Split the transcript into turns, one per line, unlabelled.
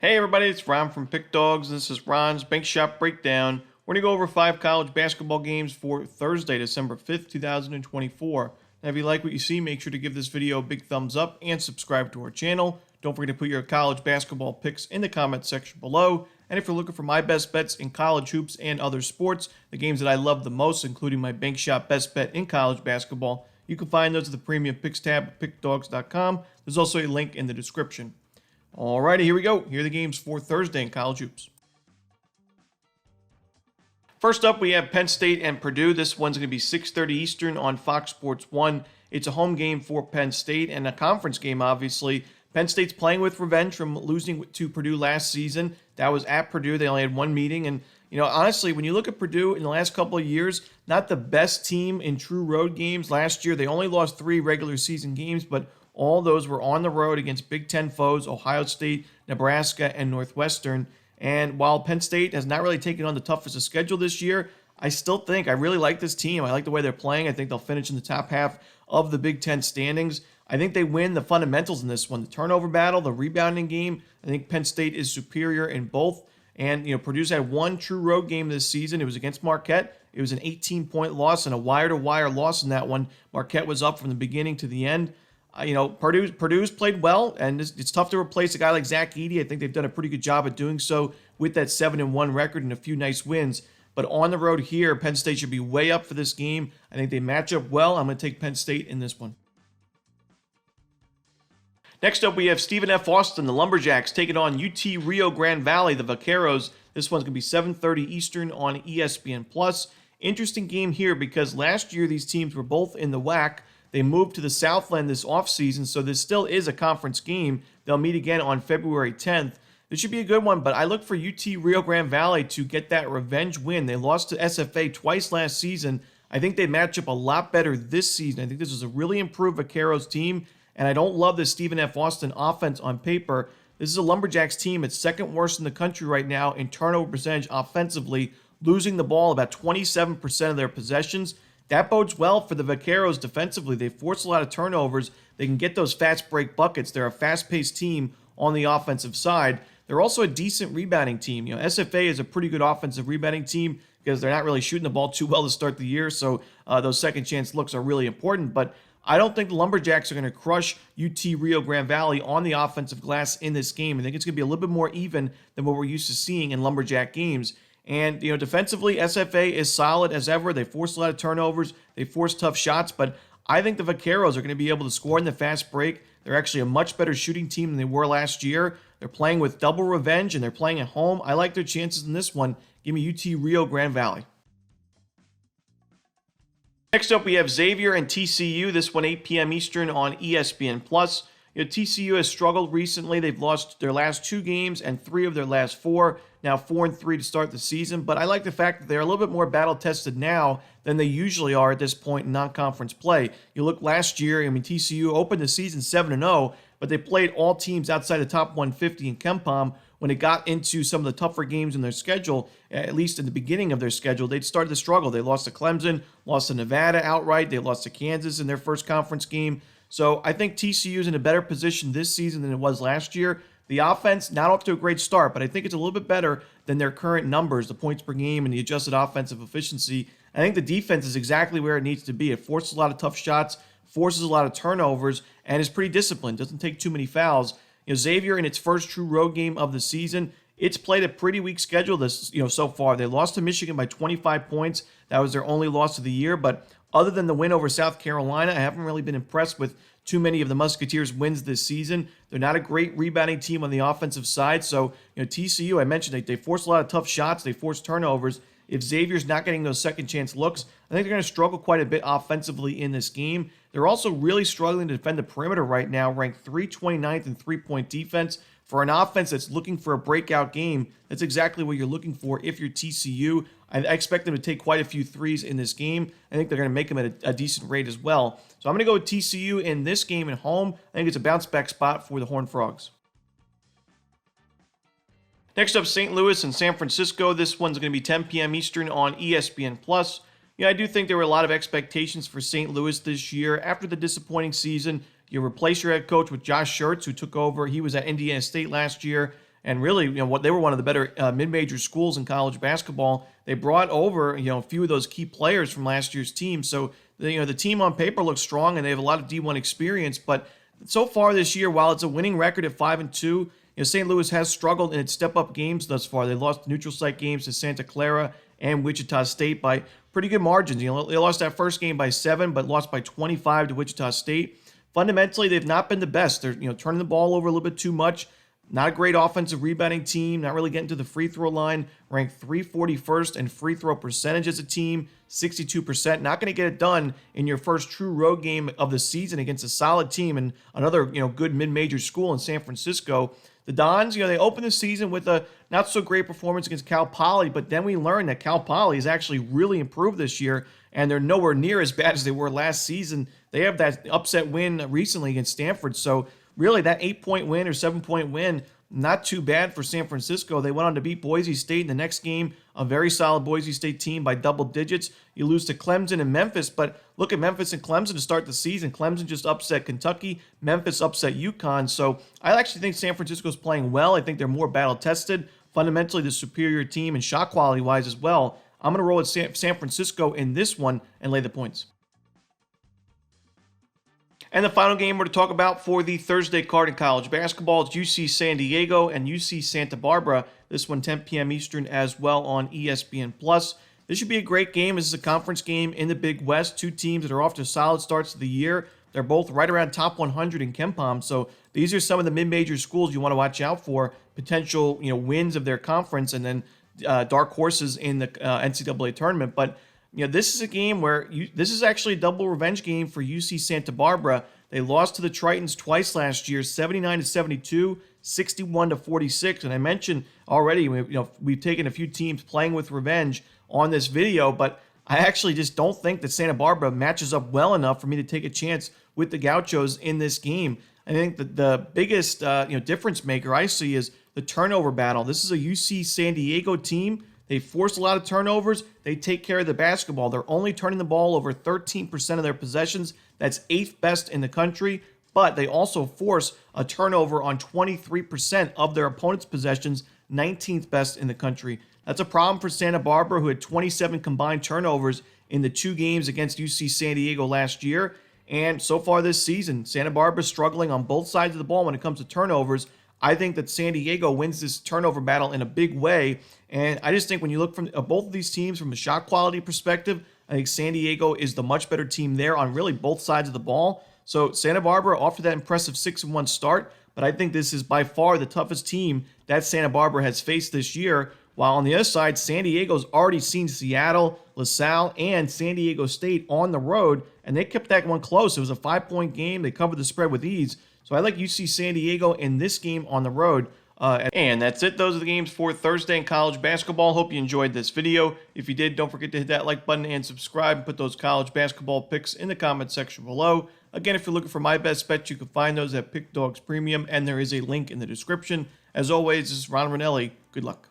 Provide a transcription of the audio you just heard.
Hey everybody, it's Ron from Pick Dawgz, and this is Ron's Bank Shop Breakdown. We're going to go over 5 college basketball games for Thursday, December 5th, 2024. Now, if you like what you see, make sure to give this video a big thumbs up and subscribe to our channel. Don't forget to put your college basketball picks in the comments section below. And if you're looking for my best bets in college hoops and other sports, the games that I love the most, including my Bank Shop best bet in college basketball, you can find those at the Premium Picks tab at pickdawgz.com. There's also a link in the description. Alrighty, here we go. Here are the games for Thursday in college hoops. First up, we have Penn State and Purdue. This one's going to be 6:30 Eastern on Fox Sports 1. It's a home game for Penn State and a conference game, obviously. Penn State's playing with revenge from losing to Purdue last season. That was at Purdue. They only had one meeting. And, honestly, when you look at Purdue in the last couple of years, not the best team in true road games. Last year, they only lost 3 regular season games, but all those were on the road against Big Ten foes, Ohio State, Nebraska, and Northwestern. And while Penn State has not really taken on the toughest of schedule this year, I still think I really like this team. I like the way they're playing. I think they'll finish in the top half of the Big Ten standings. I think they win the fundamentals in this one. The turnover battle, the rebounding game, I think Penn State is superior in both. And, Purdue's had one true road game this season. It was against Marquette. It was an 18-point loss and a wire-to-wire loss in that one. Marquette was up from the beginning to the end. Purdue's played well, and it's tough to replace a guy like Zach Edey. I think they've done a pretty good job at doing so with that 7-1 record and a few nice wins. But on the road here, Penn State should be way up for this game. I think they match up well. I'm going to take Penn State in this one. Next up, we have Stephen F. Austin, the Lumberjacks, taking on UT Rio Grande Valley, the Vaqueros. This one's going to be 7:30 Eastern on ESPN+. Interesting game here because last year these teams were both in the WAC. They moved to the Southland this offseason, so this still is a conference game. They'll meet again on February 10th. This should be a good one, but I look for UT Rio Grande Valley to get that revenge win. They lost to SFA twice last season. I think they match up a lot better this season. I think this is a really improved Vaqueros team, and I don't love this Stephen F. Austin offense on paper. This is a Lumberjacks team. It's second worst in the country right now in turnover percentage offensively, losing the ball about 27% of their possessions. That bodes well for the Vaqueros defensively. They force a lot of turnovers. They can get those fast break buckets. They're a fast-paced team on the offensive side. They're also a decent rebounding team. SFA is a pretty good offensive rebounding team because they're not really shooting the ball too well to start the year, so those second-chance looks are really important. But I don't think the Lumberjacks are going to crush UT Rio Grande Valley on the offensive glass in this game. I think it's going to be a little bit more even than what we're used to seeing in Lumberjack games. And, defensively, SFA is solid as ever. They force a lot of turnovers. They force tough shots. But I think the Vaqueros are going to be able to score in the fast break. They're actually a much better shooting team than they were last year. They're playing with double revenge, and they're playing at home. I like their chances in this one. Give me UT Rio Grande Valley. Next up, we have Xavier and TCU. This one, 8 p.m. Eastern on ESPN+. TCU has struggled recently. They've lost their last 2 games and 3 of their last 4. Now 4-3 to start the season. But I like the fact that they're a little bit more battle-tested now than they usually are at this point in non-conference play. You look last year, TCU opened the season 7-0, but they played all teams outside the top 150 in KenPom. When it got into some of the tougher games in their schedule, at least in the beginning of their schedule, they'd started to struggle. They lost to Clemson, lost to Nevada outright. They lost to Kansas in their first conference game. So I think TCU is in a better position this season than it was last year. The offense, not off to a great start, but I think it's a little bit better than their current numbers, the points per game and the adjusted offensive efficiency. I think the defense is exactly where it needs to be. It forces a lot of tough shots, forces a lot of turnovers, and is pretty disciplined. Doesn't take too many fouls. Xavier, in its first true road game of the season, it's played a pretty weak schedule this, so far. They lost to Michigan by 25 points. That was their only loss of the year. But other than the win over South Carolina, I haven't really been impressed with too many of the Musketeers' wins this season. They're not a great rebounding team on the offensive side. So, TCU, I mentioned, they force a lot of tough shots. They force turnovers. If Xavier's not getting those second chance looks, I think they're going to struggle quite a bit offensively in this game. They're also really struggling to defend the perimeter right now, ranked 329th in three-point defense. For an offense that's looking for a breakout game, that's exactly what you're looking for if you're TCU. I expect them to take quite a few threes in this game. I think they're going to make them at a decent rate as well. So I'm going to go with TCU in this game at home. I think it's a bounce-back spot for the Horned Frogs. Next up, St. Louis and San Francisco. This one's going to be 10 p.m. Eastern on ESPN+. I do think there were a lot of expectations for St. Louis this year. After the disappointing season, you replace your head coach with Josh Schertz, who took over. He was at Indiana State last year. And really, what they were one of the better mid-major schools in college basketball. They brought over, a few of those key players from last year's team. So, the team on paper looks strong, and they have a lot of D1 experience. But so far this year, while it's a winning record at 5-2, St. Louis has struggled in its step-up games thus far. They lost neutral site games to Santa Clara and Wichita State by pretty good margins. They lost that first game by 7, but lost by 25 to Wichita State. Fundamentally, they've not been the best. They're turning the ball over a little bit too much. Not a great offensive rebounding team. Not really getting to the free throw line. Ranked 341st in free throw percentage as a team, 62%. Not going to get it done in your first true road game of the season against a solid team and another good mid-major school in San Francisco. The Dons, they opened the season with a not-so-great performance against Cal Poly, but then we learned that Cal Poly has actually really improved this year, and they're nowhere near as bad as they were last season. They have that upset win recently against Stanford, so really that 8-point win or 7-point win, not too bad for San Francisco. They went on to beat Boise State in the next game, a very solid Boise State team by double digits. You lose to Clemson and Memphis, but look at Memphis and Clemson to start the season. Clemson just upset Kentucky. Memphis upset UConn. So I actually think San Francisco's playing well. I think they're more battle-tested. Fundamentally, the superior team and shot quality-wise as well. I'm going to roll with San Francisco in this one and lay the points. And the final game we're to talk about for the Thursday card in college basketball is UC San Diego and UC Santa Barbara. This one 10 p.m. Eastern as well on ESPN+. This should be a great game. This is a conference game in the Big West. Two teams that are off to solid starts of the year. They're both right around top 100 in KenPom. So these are some of the mid-major schools you want to watch out for. Potential wins of their conference and then dark horses in the NCAA tournament. But this is a game where this is actually a double revenge game for UC Santa Barbara. They lost to the Tritons twice last year, 79-72, 61-46. And I mentioned already, we've taken a few teams playing with revenge on this video, but I actually just don't think that Santa Barbara matches up well enough for me to take a chance with the Gauchos in this game. I think that the biggest difference maker I see is the turnover battle. This is a UC San Diego team. They force a lot of turnovers. They take care of the basketball. They're only turning the ball over 13% of their possessions. That's 8th best in the country. But they also force a turnover on 23% of their opponent's possessions, 19th best in the country. That's a problem for Santa Barbara, who had 27 combined turnovers in the 2 games against UC San Diego last year. And so far this season, Santa Barbara is struggling on both sides of the ball when it comes to turnovers. I think that San Diego wins this turnover battle in a big way. And I just think when you look from both of these teams from a shot quality perspective, I think San Diego is the much better team there on really both sides of the ball. So Santa Barbara off to that impressive 6-1 start, but I think this is by far the toughest team that Santa Barbara has faced this year. While on the other side, San Diego's already seen Seattle, LaSalle, and San Diego State on the road, and they kept that one close. It was a 5-point game. They covered the spread with ease. So I like UC San Diego in this game on the road. And that's it. Those are the games for Thursday in college basketball. Hope you enjoyed this video. If you did, don't forget to hit that like button and subscribe and put those college basketball picks in the comment section below. Again, if you're looking for my best bets, you can find those at Pickdawgz Premium, and there is a link in the description. As always, this is Romanelli. Good luck.